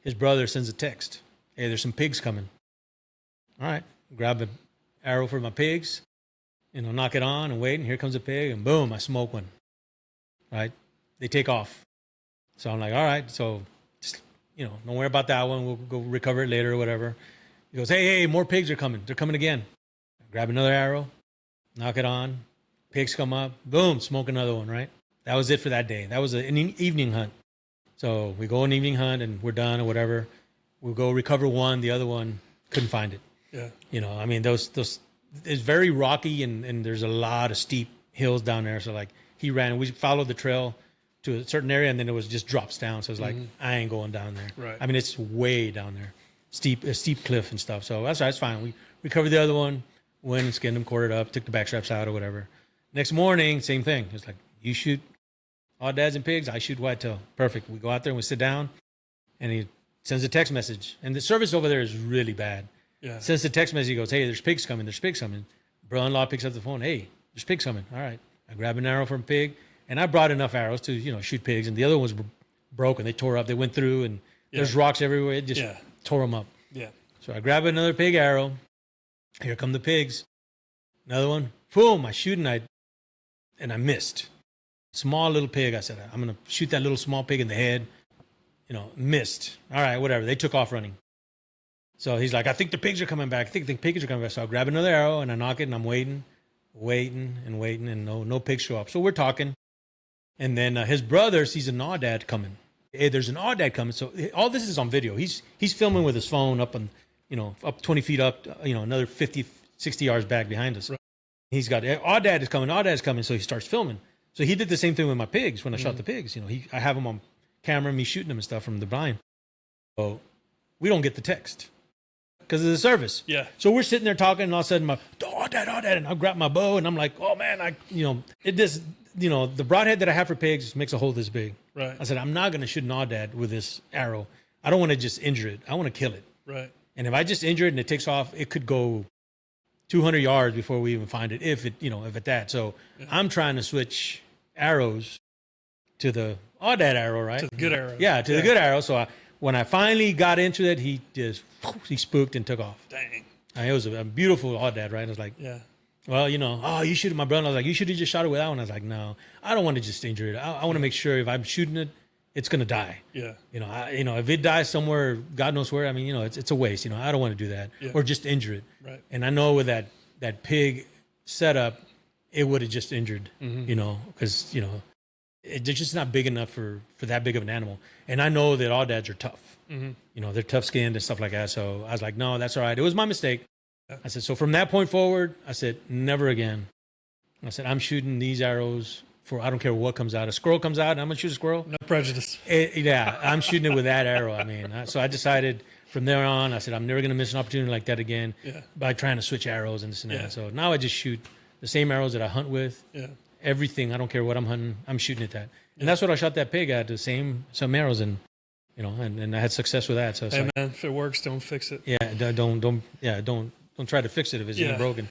his brother sends a text. Hey, there's some pigs coming. All right, grab an arrow for my pigs, knock it on and wait, and here comes a pig, and boom, I smoke one. Right? They take off. So I'm like, all right, so just, don't worry about that one. We'll go recover it later or whatever. He goes, hey, more pigs are coming. They're coming again. I grab another arrow, knock it on. Pigs come up, boom, smoke another one, right? That was it for that day. That was an evening hunt. So we go on an evening hunt and we're done or whatever. We'll go recover one. The other one, couldn't find it. Yeah. Those it's very rocky and there's a lot of steep hills down there. So like he ran, we followed the trail to a certain area and then it was just drops down. So it's like, I ain't going down there. Right. I mean, it's way down there, a steep cliff and stuff. So that's fine. We recovered the other one, went and skinned them, quartered up, took the back straps out or whatever. Next morning, same thing. It's like, you shoot dads and pigs, I shoot whitetail. Perfect. We go out there and we sit down and he sends a text message. And the service over there is really bad. Yeah. Sends the text message, he goes, hey, there's pigs coming. Brother-in-law picks up the phone. Hey, there's pigs coming. All right. I grab an arrow from a pig. And I brought enough arrows to, shoot pigs. And the other ones were broken. They tore up. They went through and there's rocks everywhere. It just tore them up. Yeah. So I grab another pig arrow. Here come the pigs. Another one. Boom. I shoot and I missed. Small little pig. I said, I'm going to shoot that little small pig in the head. Missed. All right, whatever. They took off running. So he's like, I think the pigs are coming back. So I grab another arrow and I knock it and I'm waiting, and no pigs show up. So we're talking. And then his brother sees an aoudad coming. Hey, there's an aoudad coming. So all this is on video. He's filming with his phone up up 20 feet up, another 50, 60 yards back behind us. Right. He's got, aoudad is coming. So he starts filming. So he did the same thing with my pigs when I shot the pigs. I have them on camera, me shooting them and stuff from the blind. So we don't get the text because of the service. Yeah. So we're sitting there talking, and all of a sudden, aoudad, and I grab my bow, and I'm like, oh man, the broadhead that I have for pigs makes a hole this big. Right. I said, I'm not going to shoot an aoudad with this arrow. I don't want to just injure it. I want to kill it. Right. And if I just injure it and it takes off, it could go 200 yards before we even find it, if at that. So I'm trying to switch arrows to the aoudad arrow, right? To the good arrow. Yeah, to the good arrow. So when I finally got into it, he spooked and took off. Dang. It was a beautiful aoudad, right? I was like, yeah. Well, you shoot it. My brother, I was like, you should have just shot it with that one. I was like, no, I don't want to just injure it. I want to make sure if I'm shooting it, it's going to die. Yeah. If it dies somewhere, God knows where, it's a waste. I don't want to do that or just injure it. Right. And I know with that pig setup, it would have just injured, because, they're just not big enough for that big of an animal. And I know that aoudads are tough. Mm-hmm. They're tough skinned and stuff like that. So I was like, no, that's all right. It was my mistake. Yeah. I said, so from that point forward, I said, never again. I said, I'm shooting these arrows for, I don't care what comes out. A squirrel comes out and I'm going to shoot a squirrel. No prejudice. I'm shooting it with that arrow. So I decided from there on, I said, I'm never going to miss an opportunity like that again by trying to switch arrows and this and that. So now I just shoot the same arrows that I hunt with. Yeah. Everything. I don't care what I'm hunting. I'm shooting at that. And that's what I shot that pig at, some arrows, and and I had success with that. So hey man, if it works, don't fix it. Yeah, don't try to fix it if it's even broken.